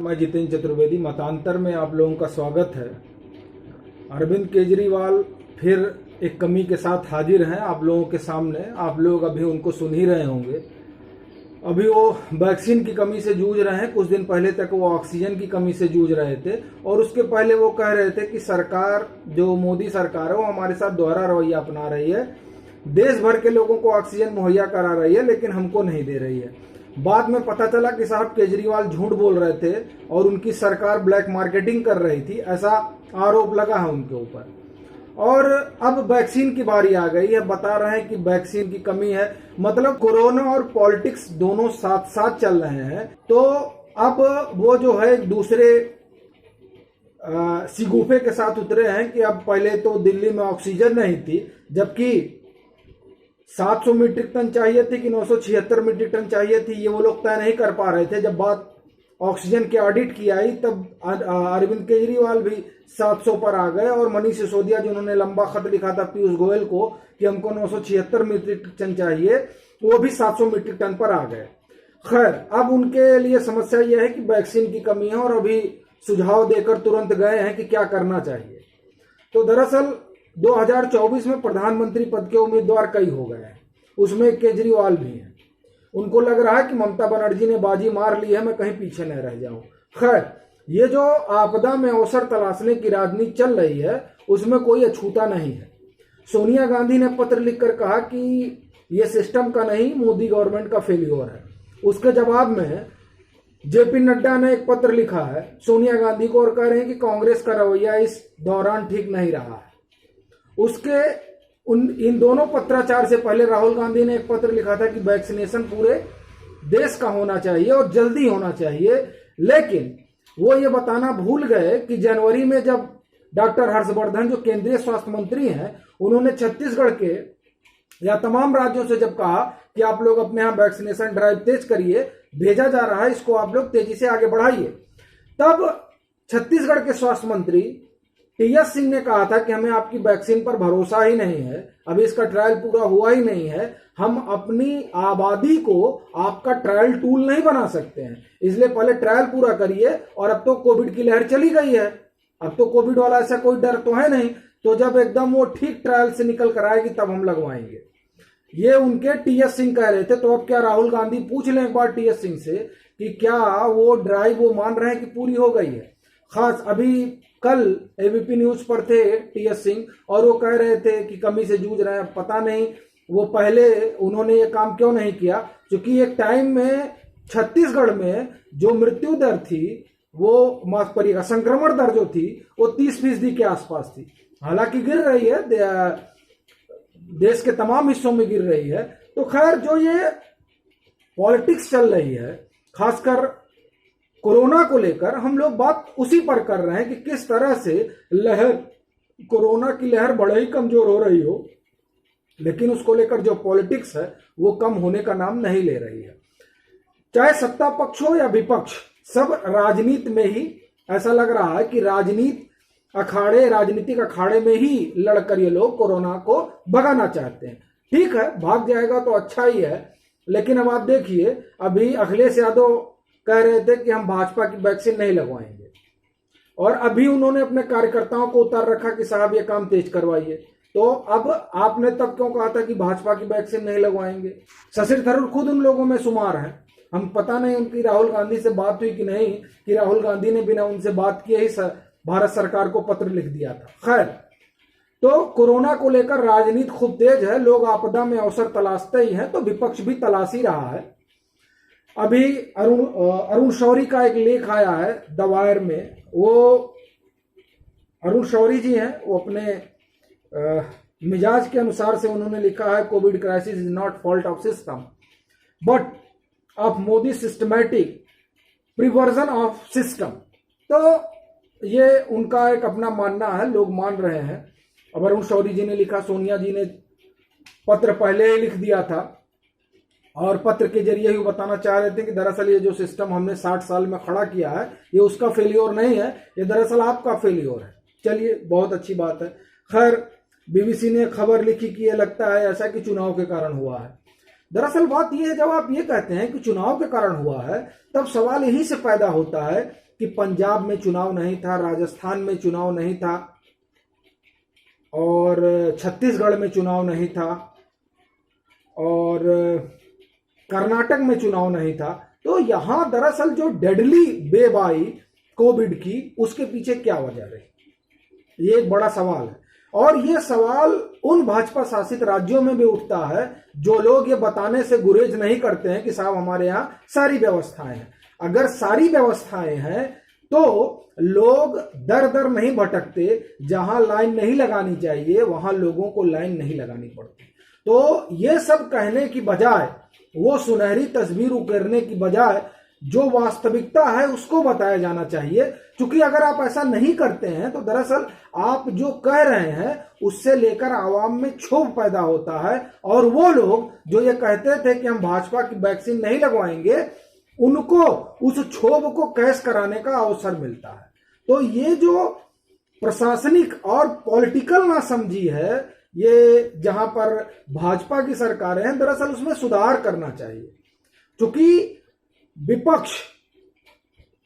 मैं जितेंद्र चतुर्वेदी। मतांतर में आप लोगों का स्वागत है। अरविंद केजरीवाल फिर एक कमी के साथ हाजिर हैं आप लोगों के सामने। आप लोग अभी उनको सुन ही रहे होंगे। अभी वो वैक्सीन की कमी से जूझ रहे हैं। कुछ दिन पहले तक वो ऑक्सीजन की कमी से जूझ रहे थे और उसके पहले वो कह रहे थे कि सरकार, जो मोदी सरकार है, वो हमारे साथ दोहरा रवैया अपना रही है, देश भर के लोगों को ऑक्सीजन मुहैया करा रही है लेकिन हमको नहीं दे रही है। बाद में पता चला कि साहब केजरीवाल झूठ बोल रहे थे और उनकी सरकार ब्लैक मार्केटिंग कर रही थी, ऐसा आरोप लगा है उनके ऊपर। और अब वैक्सीन की बारी आ गई है। बता रहे हैं कि वैक्सीन की कमी है। मतलब कोरोना और पॉलिटिक्स दोनों साथ साथ चल रहे हैं। तो अब वो जो है दूसरे सिगुफे के साथ उतरे हैं कि अब पहले तो दिल्ली में ऑक्सीजन नहीं थी, जबकि 700 मीट्रिक टन चाहिए थी कि 976 मीट्रिक टन चाहिए थी, ये वो लोग तय नहीं कर पा रहे थे। जब बात ऑक्सीजन के ऑडिट की आई तब अरविंद केजरीवाल भी 700 पर आ गए और मनीष सिसोदिया, जिन्होंने लंबा खत लिखा था पीयूष गोयल को कि हमको 976 मीट्रिक टन चाहिए, वो भी 700 मीट्रिक टन पर आ गए। खैर, अब उनके लिए समस्या यह है कि वैक्सीन की कमी है और अभी सुझाव देकर तुरंत गए हैं कि क्या करना चाहिए। तो दरअसल 2024 में प्रधानमंत्री पद के उम्मीदवार कई हो गए हैं, उसमें केजरीवाल भी हैं। उनको लग रहा है कि ममता बनर्जी ने बाजी मार ली है, मैं कहीं पीछे न रह जाऊं। खैर, ये जो आपदा में अवसर तलाशने की राजनीति चल रही है उसमें कोई अछूता नहीं है। सोनिया गांधी ने पत्र लिखकर कहा कि ये सिस्टम का नहीं, मोदी गवर्नमेंट का फेल्योर है। उसके जवाब में जेपी नड्डा ने एक पत्र लिखा है सोनिया गांधी को और कह रहे हैं कि कांग्रेस का रवैया इस दौरान ठीक नहीं रहा है। उसके इन दोनों पत्राचार से पहले राहुल गांधी ने एक पत्र लिखा था कि वैक्सीनेशन पूरे देश का होना चाहिए और जल्दी होना चाहिए, लेकिन वो ये बताना भूल गए कि जनवरी में जब डॉक्टर हर्षवर्धन, जो केंद्रीय स्वास्थ्य मंत्री हैं, उन्होंने छत्तीसगढ़ के या तमाम राज्यों से जब कहा कि आप लोग अपने यहाँ वैक्सीनेशन ड्राइव तेज करिए, भेजा जा रहा है, इसको आप लोग तेजी से आगे बढ़ाइए, तब छत्तीसगढ़ के स्वास्थ्य मंत्री टीएस सिंह ने कहा था कि हमें आपकी वैक्सीन पर भरोसा ही नहीं है, अभी इसका ट्रायल पूरा हुआ ही नहीं है, हम अपनी आबादी को आपका ट्रायल टूल नहीं बना सकते हैं, इसलिए पहले ट्रायल पूरा करिए। और अब तो कोविड की लहर चली गई है, अब तो कोविड वाला ऐसा कोई डर तो है नहीं, तो जब एकदम वो ठीक ट्रायल से निकल कर आएगी तब हम लगवाएंगे। ये उनके टीएस सिंह कह रहे थे। तो अब क्या राहुल गांधी पूछ लें एक बार टीएस सिंह से कि क्या वो ड्राइव वो मान रहे हैं कि पूरी हो गई है। खास अभी कल एबीपी न्यूज पर थे टीएस सिंह और वो कह रहे थे कि कमी से जूझ रहे हैं। पता नहीं वो पहले उन्होंने ये काम क्यों नहीं किया, क्योंकि एक टाइम में छत्तीसगढ़ में जो मृत्यु दर थी, वो माफ करिएगा, संक्रमण दर जो थी वो 30% के आसपास थी। हालांकि गिर रही है, देश के तमाम हिस्सों में गिर रही है। तो खैर, जो ये पॉलिटिक्स चल रही है खासकर कोरोना को लेकर, हम लोग बात उसी पर कर रहे हैं कि किस तरह से कोरोना की लहर बड़े ही कमजोर हो रही हो, लेकिन उसको लेकर जो पॉलिटिक्स है वो कम होने का नाम नहीं ले रही है। चाहे सत्ता पक्ष हो या विपक्ष, सब राजनीति में ही ऐसा लग रहा है कि राजनीतिक अखाड़े में ही लड़कर ये लोग कोरोना को भगाना चाहते हैं। ठीक है, भाग जाएगा तो अच्छा ही है, लेकिन अब आप देखिए, अभी अखिलेश यादव कह रहे थे कि हम भाजपा की वैक्सीन नहीं लगवाएंगे और अभी उन्होंने अपने कार्यकर्ताओं को उतार रखा कि साहब ये काम तेज करवाइए। तो अब आपने तब क्यों कहा था कि भाजपा की वैक्सीन नहीं लगवाएंगे? शशि थरूर खुद उन लोगों में शुमार हैं। हम पता नहीं उनकी राहुल गांधी से बात हुई कि नहीं, कि राहुल गांधी ने बिना उनसे बात किए ही भारत सरकार को पत्र लिख दिया था। खैर, तो कोरोना को लेकर राजनीति खूब तेज है। लोग आपदा में अवसर तलाशते ही हैं, तो विपक्ष भी तलाश ही रहा है। अभी अरुण शौरी का एक लेख आया है द वायर में। वो अरुण शौरी जी हैं, वो अपने मिजाज के अनुसार से उन्होंने लिखा है, COVID crisis is not fault of system but of Modi systematic perversion of system. तो ये उनका एक अपना मानना है, लोग मान रहे हैं। अब अरुण शौरी जी ने लिखा, सोनिया जी ने पत्र पहले ही लिख दिया था और पत्र के जरिए ही बताना चाह रहे थे कि दरअसल ये जो सिस्टम हमने 60 साल में खड़ा किया है, ये उसका फेलियोर नहीं है, ये दरअसल आपका फेलियोर है। चलिए, बहुत अच्छी बात है। खैर, बीबीसी ने खबर लिखी कि ये लगता है ऐसा कि चुनाव के कारण हुआ है। दरअसल बात यह है, जब आप ये कहते हैं कि चुनाव के कारण हुआ है, तब सवाल यही से पैदा होता है कि पंजाब में चुनाव नहीं था, राजस्थान में चुनाव नहीं था और छत्तीसगढ़ में चुनाव नहीं था और कर्नाटक में चुनाव नहीं था। तो यहां दरअसल जो डेडली वेव आई कोविड की, उसके पीछे क्या वजह रही, ये एक बड़ा सवाल है। और ये सवाल उन भाजपा शासित राज्यों में भी उठता है जो लोग ये बताने से गुरेज नहीं करते हैं कि साहब हमारे यहाँ सारी व्यवस्थाएं हैं। अगर सारी व्यवस्थाएं हैं तो लोग दर दर नहीं भटकते, जहां लाइन नहीं लगानी चाहिए वहां लोगों को लाइन नहीं लगानी पड़ती। तो ये सब कहने की बजाय, वो सुनहरी तस्वीर उकेरने की बजाय जो वास्तविकता है उसको बताया जाना चाहिए। क्योंकि अगर आप ऐसा नहीं करते हैं तो दरअसल आप जो कह रहे हैं उससे लेकर आवाम में क्षोभ पैदा होता है, और वो लोग जो ये कहते थे कि हम भाजपा की वैक्सीन नहीं लगवाएंगे, उनको उस क्षोभ को कैश कराने का अवसर मिलता है। तो ये जो प्रशासनिक और पॉलिटिकल नासमझी है, ये जहां पर भाजपा की सरकारें हैं, दरअसल उसमें सुधार करना चाहिए। क्योंकि विपक्ष,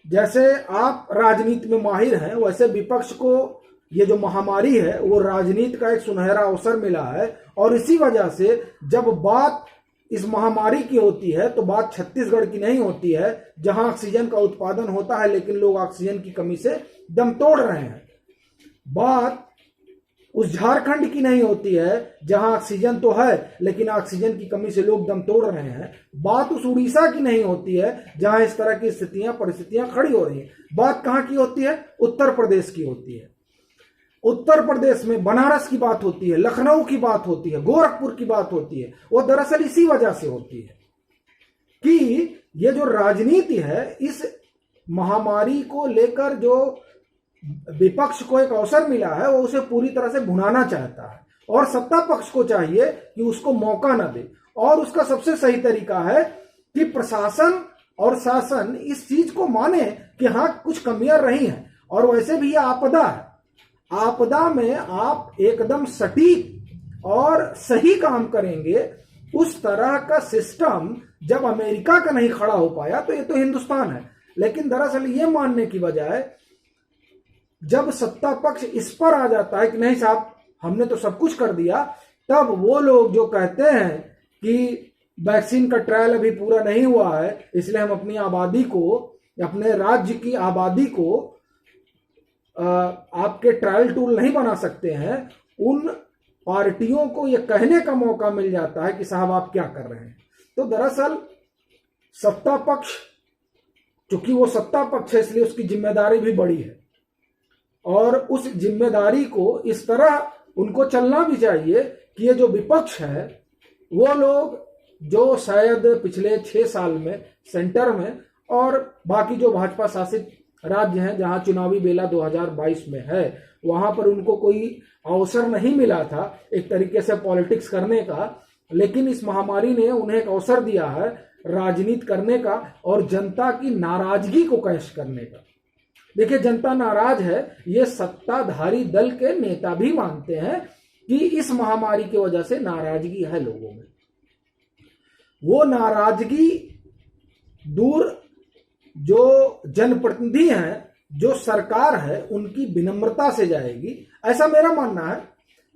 जैसे आप राजनीति में माहिर हैं, वैसे विपक्ष को ये जो महामारी है वो राजनीति का एक सुनहरा अवसर मिला है। और इसी वजह से जब बात इस महामारी की होती है तो बात छत्तीसगढ़ की नहीं होती है, जहां ऑक्सीजन का उत्पादन होता है लेकिन लोग ऑक्सीजन की कमी से दम तोड़ रहे हैं। बात उस झारखंड की नहीं होती है जहां ऑक्सीजन तो है लेकिन ऑक्सीजन की कमी से लोग दम तोड़ रहे हैं। बात उस उड़ीसा की नहीं होती है जहां इस तरह की परिस्थितियां खड़ी हो रही हैं। बात कहां की होती है? उत्तर प्रदेश की होती है। उत्तर प्रदेश में बनारस की बात होती है, लखनऊ की बात होती है, गोरखपुर की बात होती है। वो दरअसल इसी वजह से होती है कि ये जो राजनीति है, इस महामारी को लेकर जो विपक्ष को एक अवसर मिला है वो उसे पूरी तरह से भुनाना चाहता है, और सत्ता पक्ष को चाहिए कि उसको मौका न दे। और उसका सबसे सही तरीका है कि प्रशासन और शासन इस चीज को माने कि हाँ कुछ कमियां रही हैं, और वैसे भी यह आपदा है। आपदा में आप एकदम सटीक और सही काम करेंगे। उस तरह का सिस्टम जब अमेरिका का नहीं खड़ा हो पाया तो ये तो हिंदुस्तान है। लेकिन दरअसल ये मानने की बजाय जब सत्ता पक्ष इस पर आ जाता है कि नहीं साहब हमने तो सब कुछ कर दिया, तब वो लोग जो कहते हैं कि वैक्सीन का ट्रायल अभी पूरा नहीं हुआ है इसलिए हम अपनी आबादी को, अपने राज्य की आबादी को आपके ट्रायल टूल नहीं बना सकते हैं, उन पार्टियों को यह कहने का मौका मिल जाता है कि साहब आप क्या कर रहे हैं। तो दरअसल सत्ता पक्ष, चूंकि वो सत्ता पक्ष है इसलिए उसकी जिम्मेदारी भी बड़ी है, और उस जिम्मेदारी को इस तरह उनको चलना भी चाहिए कि ये जो विपक्ष है वो लोग जो शायद पिछले 6 साल में सेंटर में और बाकी जो भाजपा शासित राज्य हैं जहां चुनावी बेला 2022 में है, वहां पर उनको कोई अवसर नहीं मिला था एक तरीके से पॉलिटिक्स करने का, लेकिन इस महामारी ने उन्हें एक अवसर दिया है राजनीति करने का और जनता की नाराजगी को कैश करने का। देखिए जनता नाराज है, ये सत्ताधारी दल के नेता भी मानते हैं कि इस महामारी की वजह से नाराजगी है लोगों में। वो नाराजगी दूर जो जनप्रतिनिधि हैं, जो सरकार है, उनकी विनम्रता से जाएगी, ऐसा मेरा मानना है।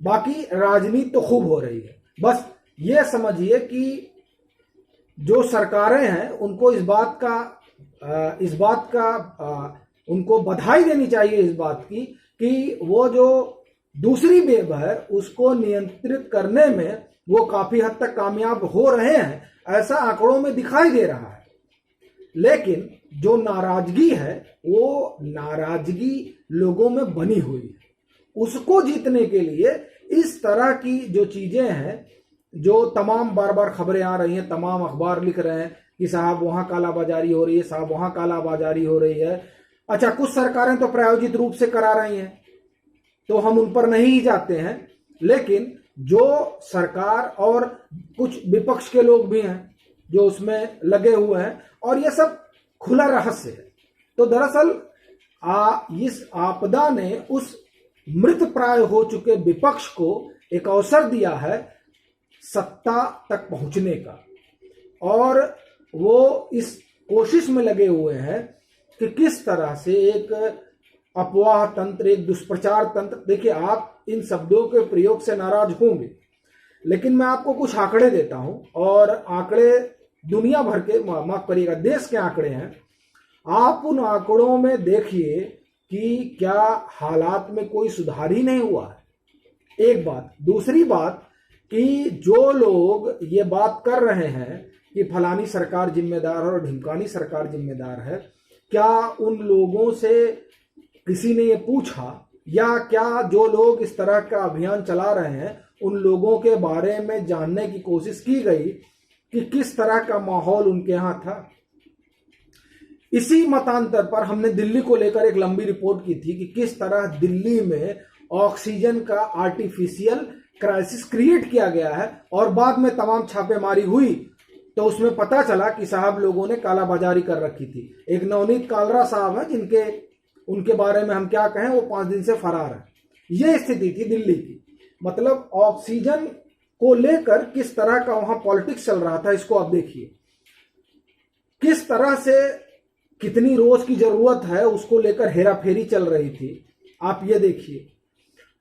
बाकी राजनीति तो खूब हो रही है, बस ये समझिए कि जो सरकारें हैं उनको इस बात का उनको बधाई देनी चाहिए इस बात की कि वो जो दूसरी वेव है उसको नियंत्रित करने में वो काफी हद तक कामयाब हो रहे हैं, ऐसा आंकड़ों में दिखाई दे रहा है। लेकिन जो नाराजगी है वो नाराजगी लोगों में बनी हुई है, उसको जीतने के लिए इस तरह की जो चीजें हैं, जो तमाम बार बार खबरें आ रही हैं, तमाम अखबार लिख रहे हैं कि साहब वहां कालाबाजारी हो रही है, साहब वहां कालाबाजारी हो रही है। अच्छा, कुछ सरकारें तो प्रायोजित रूप से करा रही हैं तो हम उन पर नहीं जाते हैं, लेकिन जो सरकार और कुछ विपक्ष के लोग भी हैं जो उसमें लगे हुए हैं, और ये सब खुला रहस्य है। तो दरअसल इस आपदा ने उस मृत प्राय हो चुके विपक्ष को एक अवसर दिया है सत्ता तक पहुंचने का, और वो इस कोशिश में लगे हुए हैं कि किस तरह से एक अफवाह तंत्र, एक दुष्प्रचार तंत्र, देखिए आप इन शब्दों के प्रयोग से नाराज होंगे, लेकिन मैं आपको कुछ आंकड़े देता हूं, और आंकड़े दुनिया भर के, माफ करिएगा देश के आंकड़े हैं। आप उन आंकड़ों में देखिए कि क्या हालात में कोई सुधार ही नहीं हुआ है, एक बात। दूसरी बात कि जो लोग ये बात कर रहे हैं कि फलानी सरकार जिम्मेदार है और ढिमकानी सरकार जिम्मेदार है, क्या उन लोगों से किसी ने ये पूछा, या क्या जो लोग इस तरह का अभियान चला रहे हैं उन लोगों के बारे में जानने की कोशिश की गई कि किस तरह का माहौल उनके यहां था? इसी मतांतर पर हमने दिल्ली को लेकर एक लंबी रिपोर्ट की थी कि किस तरह दिल्ली में ऑक्सीजन का आर्टिफिशियल क्राइसिस क्रिएट किया गया है, और बाद में तमाम छापेमारी हुई तो उसमें पता चला कि साहब लोगों ने कालाबाजारी कर रखी थी। एक नवनीत कालरा साहब है जिनके उनके बारे में हम क्या कहें, वो 5 दिन से फरार है। ये स्थिति थी दिल्ली की। मतलब ऑक्सीजन को लेकर किस तरह का वहां पॉलिटिक्स चल रहा था, इसको आप देखिए। किस तरह से कितनी रोज की जरूरत है उसको लेकर हेराफेरी चल रही थी, आप ये देखिए।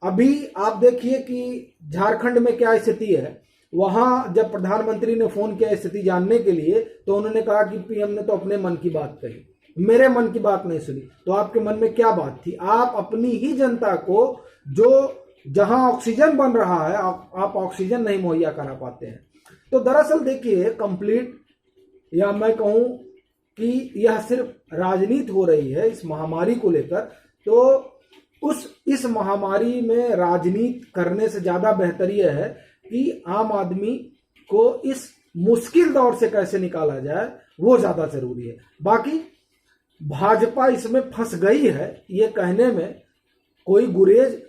अभी आप देखिए कि झारखंड में क्या स्थिति है। वहां जब प्रधानमंत्री ने फोन किया स्थिति जानने के लिए, तो उन्होंने कहा कि पीएम ने तो अपने मन की बात कही, मेरे मन की बात नहीं सुनी। तो आपके मन में क्या बात थी? आप अपनी ही जनता को, जो जहां ऑक्सीजन बन रहा है, आप ऑक्सीजन नहीं मुहैया करा पाते हैं। तो दरअसल देखिए कंप्लीट, या मैं कहूं कि यह सिर्फ राजनीति हो रही है इस महामारी को लेकर। तो इस महामारी में राजनीति करने से ज्यादा बेहतर यह है कि आम आदमी को इस मुश्किल दौर से कैसे निकाला जाए, वो ज्यादा जरूरी है। बाकी भाजपा इसमें फंस गई है, ये कहने में कोई गुरेज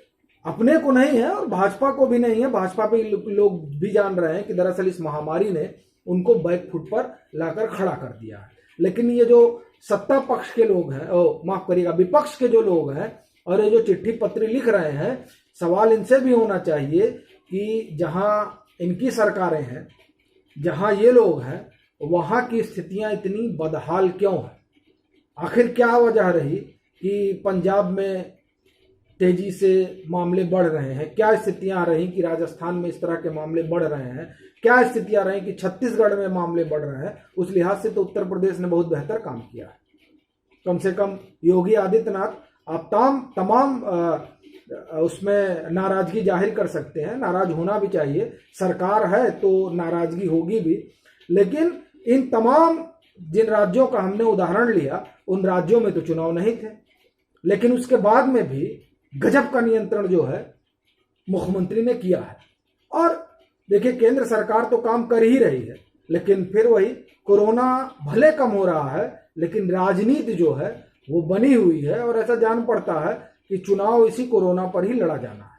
अपने को नहीं है और भाजपा को भी नहीं है। भाजपा पे लोग भी जान रहे हैं कि दरअसल इस महामारी ने उनको बैक फुट पर लाकर खड़ा कर दिया है। लेकिन ये जो सत्ता पक्ष के लोग हैं, माफ करिएगा विपक्ष के जो लोग हैं, और ये जो चिट्ठी पत्री लिख रहे हैं, सवाल इनसे भी होना चाहिए कि जहां इनकी सरकारें हैं, जहां ये लोग हैं, वहां की स्थितियां इतनी बदहाल क्यों है? आखिर क्या वजह रही कि पंजाब में तेजी से मामले बढ़ रहे हैं? क्या स्थितियां रही कि राजस्थान में इस तरह के मामले बढ़ रहे हैं? क्या स्थितियां रही कि छत्तीसगढ़ में मामले बढ़ रहे हैं? उस लिहाज से तो उत्तर प्रदेश ने बहुत बेहतर काम किया है। कम से कम योगी आदित्यनाथ, आप तमाम उसमें नाराजगी जाहिर कर सकते हैं, नाराज होना भी चाहिए, सरकार है तो नाराजगी होगी भी। लेकिन इन तमाम जिन राज्यों का हमने उदाहरण लिया, उन राज्यों में तो चुनाव नहीं थे, लेकिन उसके बाद में भी गजब का नियंत्रण जो है मुख्यमंत्री ने किया है। और देखिए केंद्र सरकार तो काम कर ही रही है, लेकिन फिर वही कोरोना भले कम हो रहा है, लेकिन राजनीति जो है वो बनी हुई है, और ऐसा जान पड़ता है कि चुनाव इसी कोरोना पर ही लड़ा जाना है।